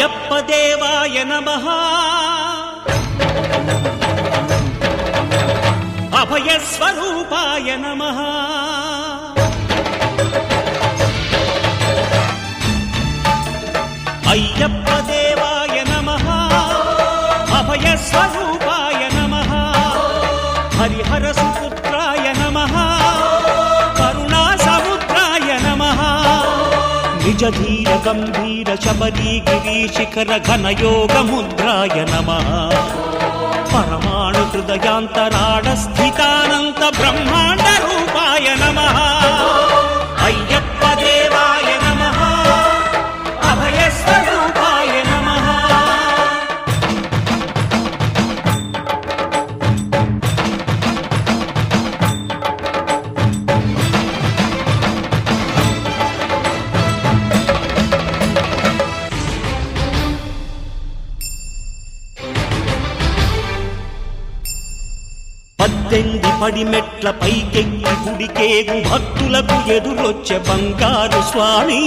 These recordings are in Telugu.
అయ్యప్ప దేవాయ నమః అభయ స్వరూపాయ నమః అయ్యప్ప దేవాయ నమః అభయ స్వరూపాయ నమః హరిహర సుపుత్రాయ నమః కరుణా సముద్రాయ నమః నిజ ధీర గంభీర శబరీ గిరి శిఖర ఘన యోగ ముద్రాయ నమః పరమాణు హృదయాంతరాడ స్థితానంత బ్రహ్మాండ రూపాయ నమః అయ్యప్ప దేవాయ నమః అభయ స్వరూపాయ నమః పద్దెంది పడిమెట్ల పైకెక్కి గుడికేగు భక్తులకు ఎదురొచ్చే బంగారు స్వామి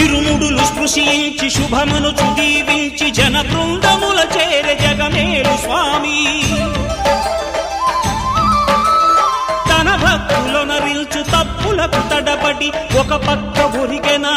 ఇరుముడులు స్పృశించి శుభమనుచు దీవించి జన బృందముల చేరే జగమేలు స్వామి తన భక్తులనరిల్చు తప్పులకు తడబడి ఒక పక్క ఒరిగెనా